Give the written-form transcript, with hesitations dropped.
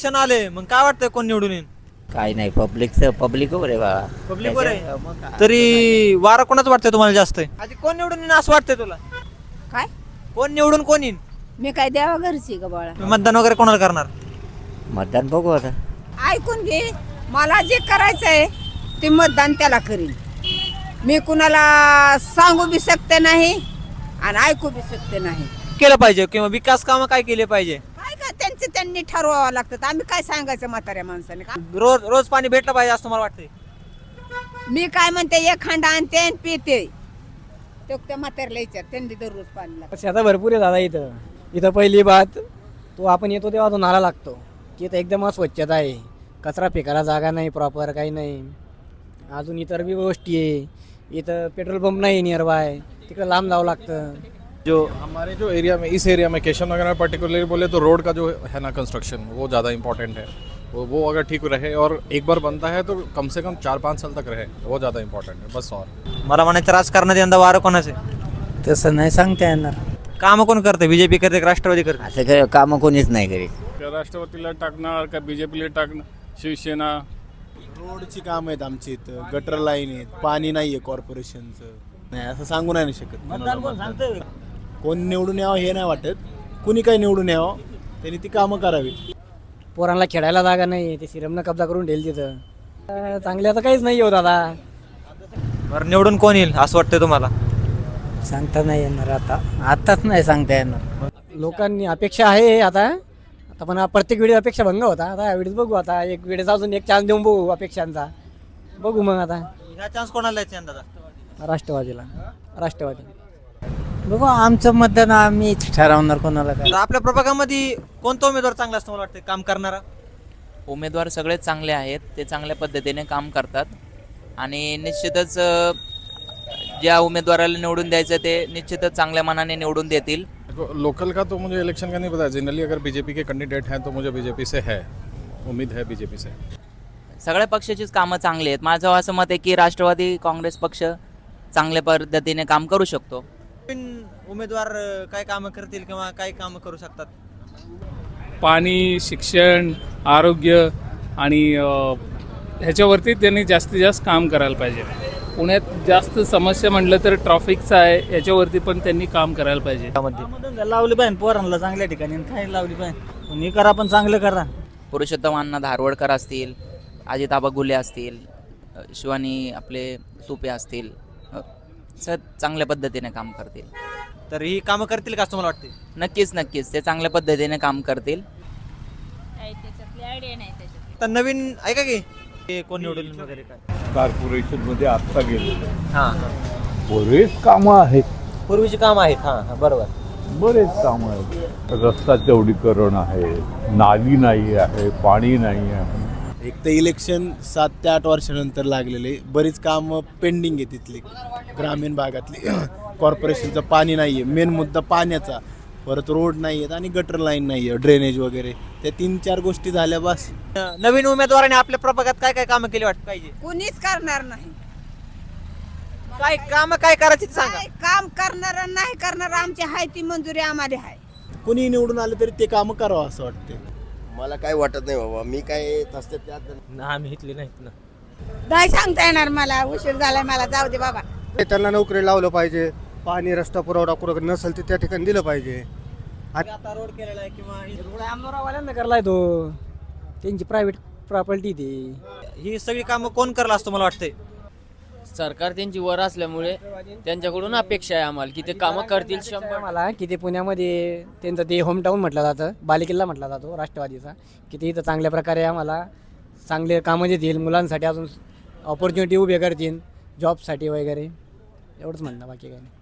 Election आले मग काय वाटतंय कोण निवडून येईल? काय नाही पब्लिकवर आहे बाळा. पब्लिकवर आहे. त्याच्या- मग काय? तरी वारं कोणाच वाटतंय तुम्हाला जास्त आहे? आधी कोण निवडून येईल असं वाटतंय तुला? काय कोण निवडून कोण येईल? मी काय देवा घरची का बाळा. तुम्ही मतदान वगैरे कोणाला करणार? मतदान बघू आता. ऐकून घे, मला जे करायचंय ते मतदान त्याला करीन. मी कुणाला सांगू बी शकते नाही आणि ऐकू बी शकते नाही. केलं पाहिजे किंवा विकास कामं काय केले पाहिजे? काय काय त्यांचे त्यांनी ठरवावं लागतं. आम्ही काय सांगायचं म्हाताऱ्या माणसाने का. रोज रोज पाणी भेटलं पाहिजे असं मला वाटतंय. मी काय म्हणते एक खंड आणते आणि पिते. तो त्या म्हाताऱ्याला विचार, त्यांनी दररोज पाणी लागतं. आता भरपूर आहे दादा. इथं पहिली बात तो आपण येतो तेव्हा तो नाला लागतो की इथं एकदम स्वच्छता आहे, कचरा फेकायला जागा नाही, प्रॉपर काही नाही. अजून इतर बी गोष्टी आहे. इथं पेट्रोल पंप नाही नियर बाय, तिकडं लांब जावं लागतं. जो हमारे जो एरिया में इस एरिया में केशव नगर में पर्टिकुलरली बोले तो रोड का जो है ना कंस्ट्रक्शन वो ज़्यादा इंपॉर्टेंट है. वो अगर ठीक रहे और एक बार बनता है तो कम से कम 4-5 साल तक रहे, वो ज़्यादा इंपॉर्टेंट है बस. और मला म्हणायचं राजकारणात यंदा वारं कोणाचे? तसं नाही सांगता येणार. काम कोण करते? बीजेपी करते का राष्ट्रवादी करते? असं काही कामं कोणीच नाही करीत. राष्ट्रवादीला टाकणार का बीजेपीला टाकणार, शिवसेना. रोडची काम आहेत आमची इथं, गटर लाईन आहेत, पाणी नाहीये कॉर्पोरेशनचं. नाही असं सांगू नाही शकत कोणाला. कोण निवडून यावं हे नाही वाटत. कुणी काही निवडून यावं, त्यांनी ती कामं करावी. पोरांना खेळायला जागा नाही, ते सिरमनं कब्जा करून ठेल तिथं. चांगले आता काहीच नाही हो दादा. बरं निवडून कोण येईल असं वाटतंय तुम्हाला? सांगता नाही येणार आताच नाही सांगता येणार. लोकांनी अपेक्षा आहे आता पण प्रत्येक वेळी अपेक्षा भंग होता. आता यावेळेस बघू, आता एक वेळेस अजून एक चान्स देऊन बघू अपेक्षांचा. बघू मग आता ह्या चान्स कोणाला द्यायचे यंदा? राष्ट्रवादी. बघू, आमचं मतदान आम्ही ठरवणार कोणाला काय. तर आपल्या प्रभागामध्ये कोणता उमेदवार चांगला असतो मला वाटतं काम करणारा? उमेदवार सगळेच चांगले आहेत, ते चांगल्या पद्धतीने काम करतात आणि निश्चितच ज्या उमेदवाराला निवडून द्यायचं ते निश्चितच चांगल्या मनाने निवडून देतील. लोकल का तो मुझे इलेक्शन का नहीं पता. जनरली अगर बीजेपी के कैंडिडेट हैं तो मुझे बीजेपी से है उम्मीद है, बीजेपी से. सगळ्या पक्षाचीच कामं चांगली आहेत. माझं असं मत आहे की राष्ट्रवादी काँग्रेस पक्ष चांगल्या पद्धतीने काम करू शकतो. उमेदवार काय कामं करतील किंवा काय कामं करू शकतात? पाणी, शिक्षण, आरोग्य आणि ह्याच्यावरती त्यांनी जास्तीत जास्त काम करायला पाहिजे. पुण्यात जास्त समस्या म्हटलं तर ट्रॅफिकचं आहे, याच्यावरती पण त्यांनी काम करायला पाहिजे. लावली पाहिजे पोरांना चांगल्या ठिकाणी, काय लावली पाहिजे. हे करा पण चांगलं करा. पुरुषोत्तम अण्णा धारवडकर असतील, अजिताबा गुले असतील, शिवानी आपले तुपे असतील, चांगल्या पद्धतीने काम करतील. तर ही कामं करतील का असं मला वाटते? नक्कीच ते चांगल्या पद्धतीने काम करतील. तर नवीन ऐका की हे कोण निवडून येईल वगैरे काय? कॉर्पोरेशन मध्ये आत्ता गेलो. हां बरेच कामं आहेत. पूर्वीची कामं आहेत. हां बरोबर. बरेच कामं आहेत. रस्ता चौडीकरण आहे, नाली नाही आहे, पाणी नाही आहे. एक तर इलेक्शन 7 ते 8 वर्षानंतर लागलेले बरीच कामं पेंडिंग आहे तिथली ग्रामीण भागातली. कॉर्पोरेशनचं पाणी नाही आहे, मेन मुद्दा पाण्याचा. परत रोड नाही आहेत आणि गटर लाईन नाही आहे, ड्रेनेज वगैरे. त्या 3-4 गोष्टी झाल्या बस. नवीन उमेदवाराने आपल्या प्रभागात काय काय कामं केली वाटत पाहिजे? कुणीच करणार नाही. काय कामं काय करायची ते सांगा. काय काम करणार नाही करणार, आमची हाय ती मंजुरी आम्हाला आहे. कुणी निवडून आलं तरी ते कामं करावं असं वाटते. मला काय वाटत नाही बाबा. मी काय तसं त्यात आम्ही इथले नाहीत ना. नाही सांगता येणार मला. उशीर झालाय मला. जाऊ दे बाबा. त्यांना नोकरी लावलं पाहिजे. पाणी रस्ता पुरवठा कुठं नसेल तर त्या ठिकाणी दिलं पाहिजे. आता रोड केलेला आहे किंवा रोड आमदारवाल्यांना करलाय तो, त्यांची प्रायव्हेट प्रॉपर्टी ती. ही सगळी कामं कोण करला असतं मला वाटतंय? सरकार त्यांची वर असल्यामुळे त्यांच्याकडून अपेक्षा आहे आम्हाला की ते कामं करतील. आम्हाला की ते पुण्यामध्ये त्यांचं ते होमटाऊन म्हटलं जातं, बालेकिल्ला म्हटला जातो राष्ट्रवादीचा, की ते इथं चांगल्या प्रकारे आम्हाला चांगले कामं देतील, मुलांसाठी अजून ऑपॉर्च्युनिटी उभे करतील जॉबसाठी वगैरे. एवढंच म्हणणं, बाकी काही नाही.